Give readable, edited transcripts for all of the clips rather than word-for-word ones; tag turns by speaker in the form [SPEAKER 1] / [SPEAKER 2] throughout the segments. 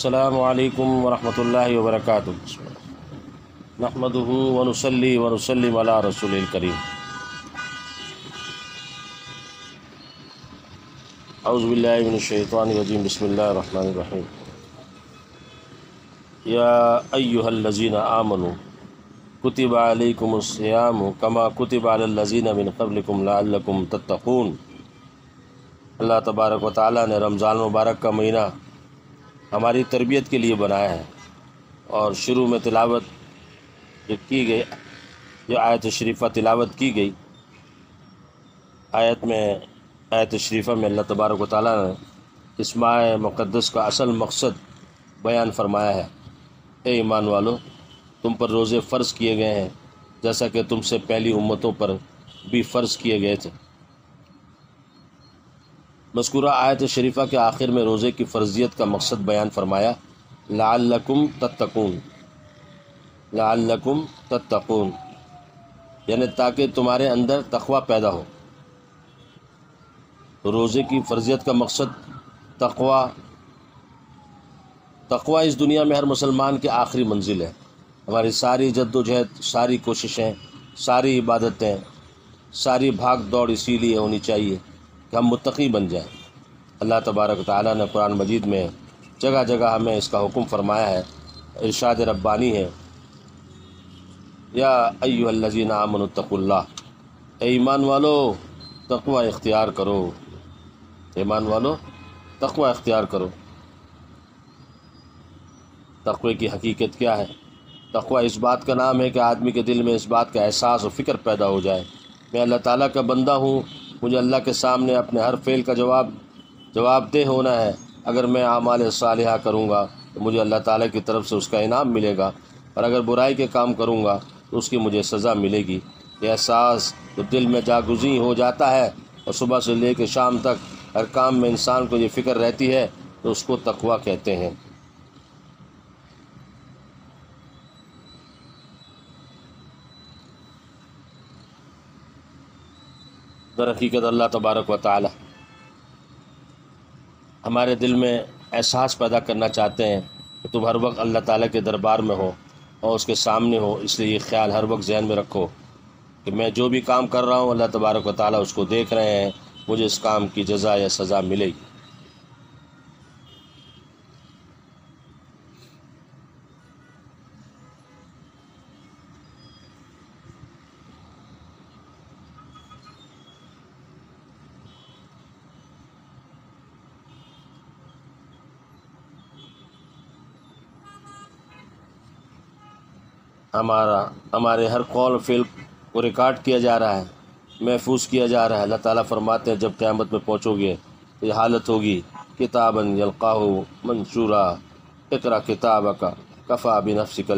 [SPEAKER 1] السلام علیکم ورحمۃ اللہ وبرکاتہ۔ نحمدہ ونصلی ونسلم علی رسول الکریم۔ اعوذ باللہ من الشیطان الرجیم، بسم اللہ الرحمن الرحیم۔ یا ایہا الذین آمنوا کتب علیکم الصیام کما کتب علی الذین من قبلکم لعلکم تتقون۔ اللہ تبارک و تعالیٰ نے رمضان مبارک کا مہینہ ہماری تربیت کے لیے بنایا ہے، اور شروع میں تلاوت جو کی گئی، جو آیت شریفہ تلاوت کی گئی، آیت شریفہ میں اللہ تبارک و تعالیٰ نے اس ماہ مقدس کا اصل مقصد بیان فرمایا ہے۔ اے ایمان والو، تم پر روزے فرض کیے گئے ہیں جیسا کہ تم سے پہلی امتوں پر بھی فرض کیے گئے تھے۔ مذکورہ آیت شریفہ کے آخر میں روزے کی فرضیت کا مقصد بیان فرمایا، لعلکم تتقون، لعلکم تتقون، یعنی تاکہ تمہارے اندر تقوی پیدا ہو۔ روزے کی فرضیت کا مقصد تقوی اس دنیا میں ہر مسلمان کی آخری منزل ہے۔ ہماری ساری جد و جہد، ساری کوششیں، ساری عبادتیں، ساری بھاگ دوڑ اسی لیے ہونی چاہیے کہ ہم متقی بن جائیں۔ اللہ تبارک و تعالیٰ نے قرآن مجید میں جگہ جگہ ہمیں اس کا حکم فرمایا ہے، ارشاد ربانی ہے، یا ایھا الذین آمنوا اتقوا اللہ، اے ایمان والو تقوی اختیار کرو، ایمان والو تقوی اختیار کرو۔ تقوی کی حقیقت کیا ہے؟ تقوی اس بات کا نام ہے کہ آدمی کے دل میں اس بات کا احساس و فکر پیدا ہو جائے، میں اللہ تعالیٰ کا بندہ ہوں، مجھے اللہ کے سامنے اپنے ہر فعل کا جواب دہ ہونا ہے۔ اگر میں اعمال صالحہ کروں گا تو مجھے اللہ تعالیٰ کی طرف سے اس کا انعام ملے گا، اور اگر برائی کے کام کروں گا تو اس کی مجھے سزا ملے گی۔ یہ احساس جو دل میں جاگزیں ہو جاتا ہے اور صبح سے لے کے شام تک ہر کام میں انسان کو یہ فکر رہتی ہے تو اس کو تقوی کہتے ہیں۔ در حقیقت اللہ تبارک و تعالی ہمارے دل میں احساس پیدا کرنا چاہتے ہیں کہ تم ہر وقت اللہ تعالیٰ کے دربار میں ہو اور اس کے سامنے ہو، اس لیے یہ خیال ہر وقت ذہن میں رکھو کہ میں جو بھی کام کر رہا ہوں اللہ تبارک و تعالیٰ اس کو دیکھ رہے ہیں، مجھے اس کام کی جزا یا سزا ملے گی۔ ہمارے ہر قول و فعل کو ریکارڈ کیا جا رہا ہے، محفوظ کیا جا رہا ہے۔ اللہ تعالیٰ فرماتے ہیں جب قیامت میں پہنچو گے تو یہ حالت ہوگی، کتابا یلقاہ منشورا، اقرأ کتابک کفی بنفسک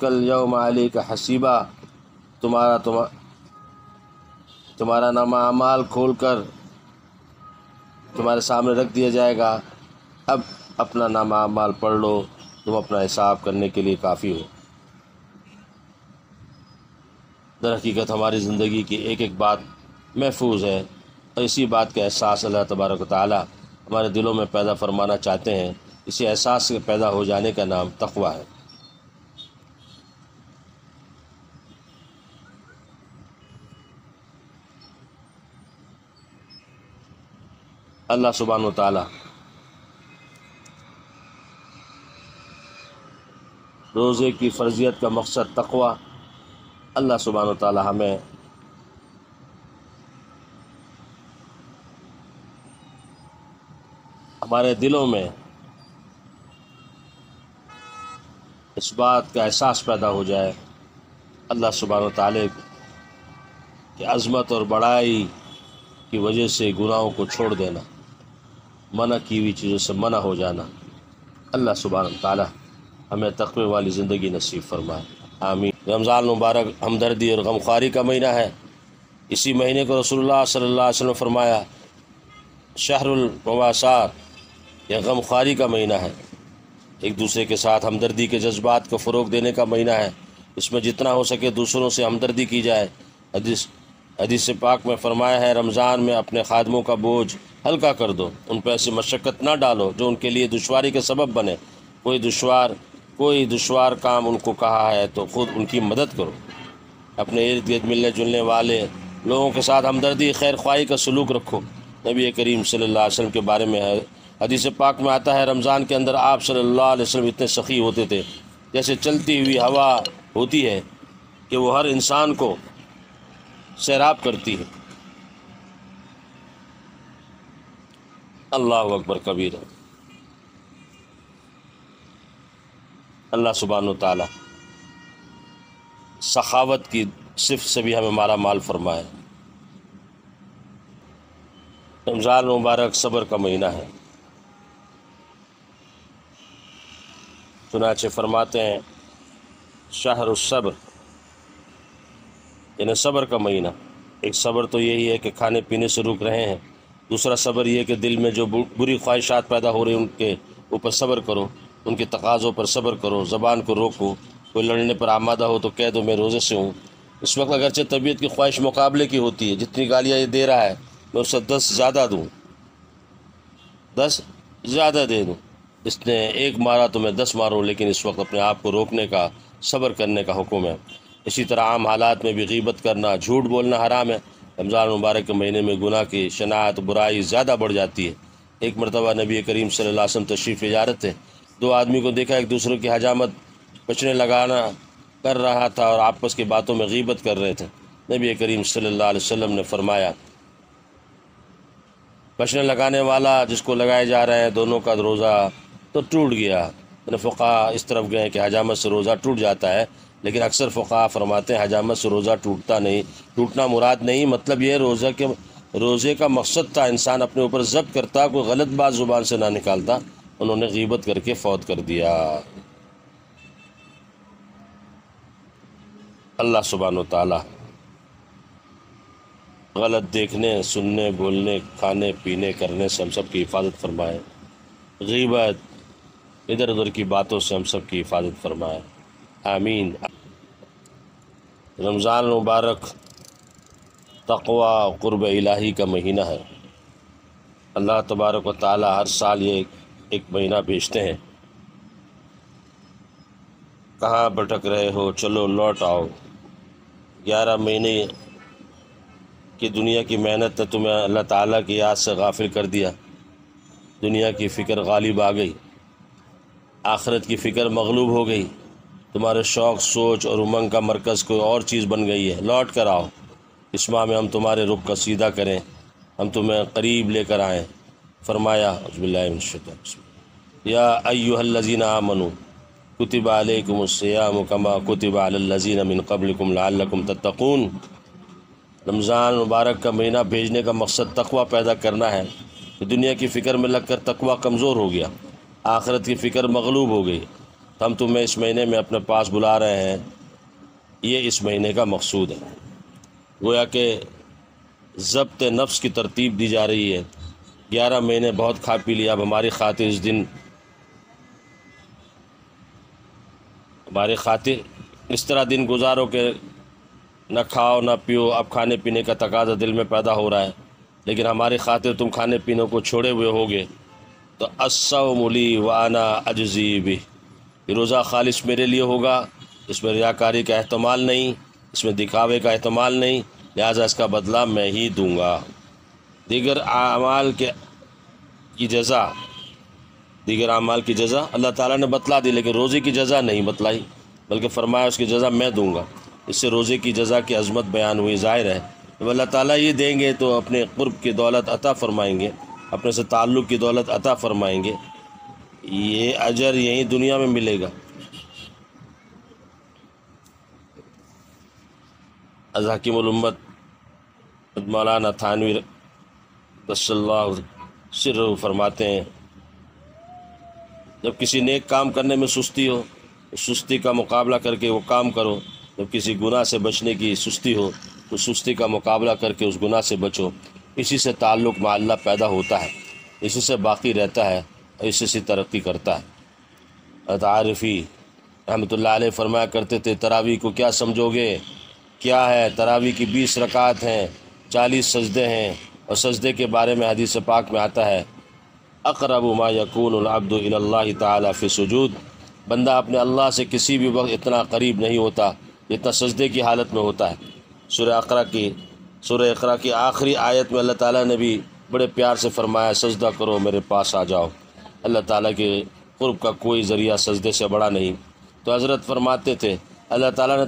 [SPEAKER 1] الیوم علیک حسیبا۔ تمہارا نامہ اعمال کھول کر تمہارے سامنے رکھ دیا جائے گا، اب اپنا نامہ اعمال پڑھ لو، تم اپنا حساب کرنے کے لیے کافی ہو۔ در حقیقت ہماری زندگی کی ایک ایک بات محفوظ ہے، اور اسی بات کا احساس اللہ تبارک و تعالیٰ ہمارے دلوں میں پیدا فرمانا چاہتے ہیں۔ اسی احساس کے پیدا ہو جانے کا نام تقوی ہے۔ اللہ سبحانہ و تعالیٰ روزے کی فرضیت کا مقصد تقوی، اللہ سبحانہ و تعالیٰ ہمیں ہمارے دلوں میں اس بات کا احساس پیدا ہو جائے، اللہ سبحانہ و تعالیٰ کی عظمت اور بڑائی کی وجہ سے گناہوں کو چھوڑ دینا، منع کی ہوئی چیزوں سے منع ہو جانا۔ اللہ سبحانہ و تعالیٰ ہمیں تقوی والی زندگی نصیب فرمائے، آمین۔ رمضان مبارک ہمدردی اور غمخواری کا مہینہ ہے۔ اسی مہینے کو رسول اللہ صلی اللہ علیہ وسلم نے فرمایا، شہر المواسات، یہ غمخواری کا مہینہ ہے، ایک دوسرے کے ساتھ ہمدردی کے جذبات کو فروغ دینے کا مہینہ ہے۔ اس میں جتنا ہو سکے دوسروں سے ہمدردی کی جائے۔ حدیث پاک میں فرمایا ہے، رمضان میں اپنے خادموں کا بوجھ ہلکا کر دو، ان پہ ایسی مشقت نہ ڈالو جو ان کے لیے دشواری کا سبب بنے۔ کوئی دشوار کام ان کو کہا ہے تو خود ان کی مدد کرو۔ اپنے ارد گرد ملنے جلنے والے لوگوں کے ساتھ ہمدردی، خیر خواہی کا سلوک رکھو۔ نبی کریم صلی اللہ علیہ وسلم کے بارے میں ہے، حدیث پاک میں آتا ہے، رمضان کے اندر آپ صلی اللہ علیہ وسلم اتنے سخی ہوتے تھے جیسے چلتی ہوئی ہوا ہوتی ہے کہ وہ ہر انسان کو سیراب کرتی ہے۔ اللہ اکبر کبیر۔ اللہ سبحانہ و تعالی سخاوت کی صفت سے بھی ہمیں مالا مال فرمائے۔ رمضان مبارک صبر کا مہینہ ہے، چنانچہ فرماتے ہیں شہر الصبر، یعنی صبر کا مہینہ۔ ایک صبر تو یہی ہے کہ کھانے پینے سے رک رہے ہیں، دوسرا صبر یہ کہ دل میں جو بری خواہشات پیدا ہو رہی ہیں ان کے اوپر صبر کرو، ان کے تقاضوں پر صبر کرو، زبان کو روکو، کوئی لڑنے پر آمادہ ہو تو کہہ دو میں روزے سے ہوں۔ اس وقت اگرچہ طبیعت کی خواہش مقابلے کی ہوتی ہے، جتنی گالیاں یہ دے رہا ہے میں اس سے 10 زیادہ دوں، 10 زیادہ دے دوں، اس نے 1 مارا تو میں 10 ماروں، لیکن اس وقت اپنے آپ کو روکنے کا، صبر کرنے کا حکم ہے۔ اسی طرح عام حالات میں بھی غیبت کرنا، جھوٹ بولنا حرام ہے۔ رمضان مبارک کے مہینے میں گناہ کی شناعت، برائی زیادہ بڑھ جاتی ہے۔ ایک مرتبہ نبی کریم صلی اللہ علیہ وسلم تشریف لے جا رہے تھے، 2 آدمی کو دیکھا ایک دوسرے کی حجامت بچنے لگانا کر رہا تھا اور آپس کی باتوں میں غیبت کر رہے تھے۔ نبی کریم صلی اللہ علیہ وسلم نے فرمایا، بچنے لگانے والا جس کو لگائے جا رہے ہیں دونوں کا روزہ تو ٹوٹ گیا۔ فقہاء اس طرف گئے کہ حجامت سے روزہ ٹوٹ جاتا ہے، لیکن اکثر فقہاء فرماتے ہیں حجامت سے روزہ ٹوٹتا نہیں، ٹوٹنا مراد نہیں، مطلب یہ روزے کا مقصد تھا انسان اپنے اوپر ضبط کرتا، کوئی غلط بات زبان سے نہ نکالتا، انہوں نے غیبت کر کے فوت کر دیا۔ اللہ سبحانہ و تعالی غلط دیکھنے، سننے، بولنے، کھانے پینے کرنے سے ہم سب کی حفاظت فرمائے، غیبت، ادھر ادھر کی باتوں سے ہم سب کی حفاظت فرمائے، آمین۔ رمضان مبارک تقوی قرب الہی کا مہینہ ہے۔ اللہ تبارک و تعالی ہر سال یہ ایک مہینہ بھیجتے ہیں، کہاں بھٹک رہے ہو چلو لوٹ آؤ۔ 11 مہینے کی دنیا کی محنت نے تمہیں اللہ تعالیٰ کی یاد سے غافل کر دیا، دنیا کی فکر غالب آ گئی، آخرت کی فکر مغلوب ہو گئی، تمہارے شوق، سوچ اور امنگ کا مرکز کوئی اور چیز بن گئی ہے۔ لوٹ کر آؤ، اس ماہ میں ہم تمہارے رخ کا سیدھا کریں، ہم تمہیں قریب لے کر آئیں۔ فرمایا اعوذ باللہ من الشیطان الرجیم، یا ایھا الذین آمنوا کتب علیکم الصیام کما کتب علی الذین من قبلکم لعلکم تتقون۔ رمضان مبارک کا مہینہ بھیجنے کا مقصد تقوی پیدا کرنا ہے۔ دنیا کی فکر میں لگ کر تقوی کمزور ہو گیا، آخرت کی فکر مغلوب ہو گئی، ہم تمہیں اس مہینے میں اپنے پاس بلا رہے ہیں، یہ اس مہینے کا مقصود ہے۔ گویا کہ ضبط نفس کی ترتیب دی جا رہی ہے۔ 11 مہینے بہت کھا پی لیا، اب ہماری خاطر اس دن، ہماری خاطر اس طرح دن گزارو کہ نہ کھاؤ نہ پیو۔ اب کھانے پینے کا تقاضا دل میں پیدا ہو رہا ہے، لیکن ہماری خاطر تم کھانے پینے کو چھوڑے ہوئے ہوگے تو الصوم لی وانا اجزی بہ، یہ روزہ خالص میرے لیے ہوگا، اس میں ریاکاری کا احتمال نہیں، اس میں دکھاوے کا احتمال نہیں، لہٰذا اس کا بدلہ میں ہی دوں گا۔ دیگر اعمال کی جزا اللہ تعالیٰ نے بتلا دی، لیکن روزے کی جزا نہیں بتلائی، بلکہ فرمایا اس کی جزا میں دوں گا۔ اس سے روزے کی جزا کی عظمت بیان ہوئی۔ ظاہر ہے جب اللہ تعالیٰ یہ دیں گے تو اپنے قرب کی دولت عطا فرمائیں گے، اپنے سے تعلق کی دولت عطا فرمائیں گے، یہ اجر یہیں دنیا میں ملے گا۔ از حکیم الامت مولانا تھانوی رضی اللہ سرہ فرماتے ہیں، جب کسی نیک کام کرنے میں سستی ہو، سستی کا مقابلہ کر کے وہ کام کرو، جب کسی گناہ سے بچنے کی سستی ہو تو سستی کا مقابلہ کر کے اس گناہ سے بچو۔ اسی سے تعلق مع اللہ پیدا ہوتا ہے، اسی سے باقی رہتا ہے اور اسی سے ترقی کرتا ہے۔ حضرت عارفی رحمۃ اللہ علیہ فرمایا کرتے تھے، تراویح کو کیا سمجھو گے؟ کیا ہے؟ تراویح کی 20 رکعت ہیں، 40 سجدے ہیں، اور سجدے کے بارے میں حدیث پاک میں آتا ہے اقرب ما یکون العبد الی اللہ تعالی فی سجود، بندہ اپنے اللہ سے کسی بھی وقت اتنا قریب نہیں ہوتا جتنا سجدے کی حالت میں ہوتا ہے۔ سورہ اقرا کی آخری آیت میں اللہ تعالیٰ نے بھی بڑے پیار سے فرمایا سجدہ کرو میرے پاس آ جاؤ۔ اللہ تعالیٰ کے قرب کا کوئی ذریعہ سجدے سے بڑا نہیں۔ تو حضرت فرماتے تھے اللہ تعالیٰ نے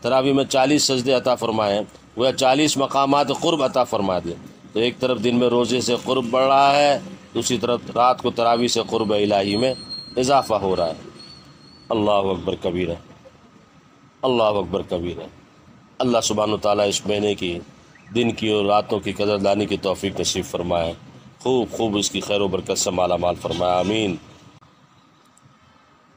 [SPEAKER 1] تراویح میں 40 سجدے عطا فرمائے ہیں، وہ 40 مقامات قرب عطا فرما دے۔ تو ایک طرف دن میں روزے سے قرب بڑھ رہا ہے، دوسری طرف رات کو تراویح سے قرب الہی میں اضافہ ہو رہا ہے۔ اللہ اکبر کبیرہ، اللہ اکبر کبیرہ۔ اللہ سبحانہ وتعالیٰ اس مہینے کی دن کی اور راتوں کی قدر دانی کی توفیق نصیب فرمائے، خوب اس کی خیر و برکت سے مالا مال فرمائے، آمین۔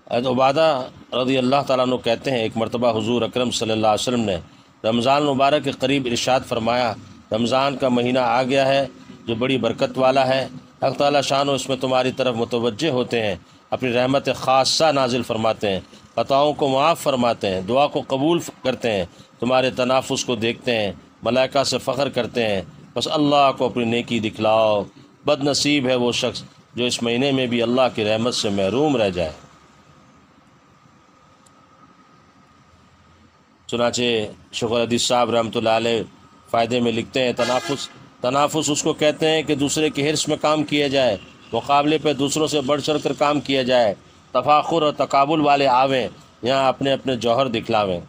[SPEAKER 1] حضرت عبادہ رضی اللہ تعالیٰ عنہ کہتے ہیں ایک مرتبہ حضور اکرم صلی اللہ علیہ وسلم نے رمضان مبارک کے قریب ارشاد فرمایا رمضان کا مہینہ آ گیا ہے جو بڑی برکت والا ہے، حق تعالیٰ شان و اس میں تمہاری طرف متوجہ ہوتے ہیں، اپنی رحمت خاصہ نازل فرماتے ہیں، خطاؤں کو معاف فرماتے ہیں، دعا کو قبول کرتے ہیں، تمہارے تنافس کو دیکھتے ہیں، ملائکہ سے فخر کرتے ہیں، بس اللہ کو اپنی نیکی دکھلاؤ۔ بد نصیب ہے وہ شخص جو اس مہینے میں بھی اللہ کی رحمت سے محروم رہ جائے۔ چنانچہ شیخ الحدیث صاحب رحمۃ اللہ علیہ فائدے میں لکھتے ہیں تنافس اس کو کہتے ہیں کہ دوسرے کے حرص میں کام کیا جائے، مقابلے پہ دوسروں سے بڑھ چڑھ کر کام کیا جائے، تفاخر اور تقابل والے آویں، یہاں اپنے اپنے جوہر دکھلاویں۔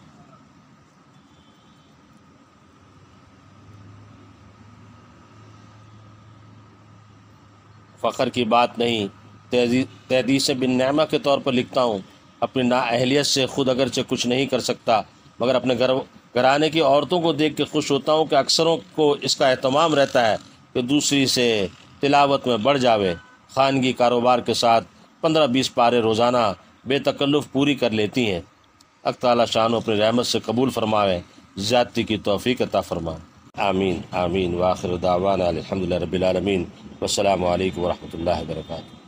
[SPEAKER 1] فخر کی بات نہیں، تحدیث بن نعمہ کے طور پر لکھتا ہوں اپنی نااہلیت سے خود اگرچہ کچھ نہیں کر سکتا مگر اپنے گھرانے کی عورتوں کو دیکھ کے خوش ہوتا ہوں کہ اکثروں کو اس کا اہتمام رہتا ہے کہ دوسری سے تلاوت میں بڑھ جاوے، خانگی کاروبار کے ساتھ 15-20 پارے روزانہ بے تکلف پوری کر لیتی ہیں۔ حق تعالیٰ شان اپنی رحمت سے قبول فرماوے، زیادتی کی توفیق عطا فرمائے، آمین آمین۔ وآخر دعوانا الحمدللہ رب العالمین، والسلام علیکم ورحمۃ اللہ وبرکاتہ۔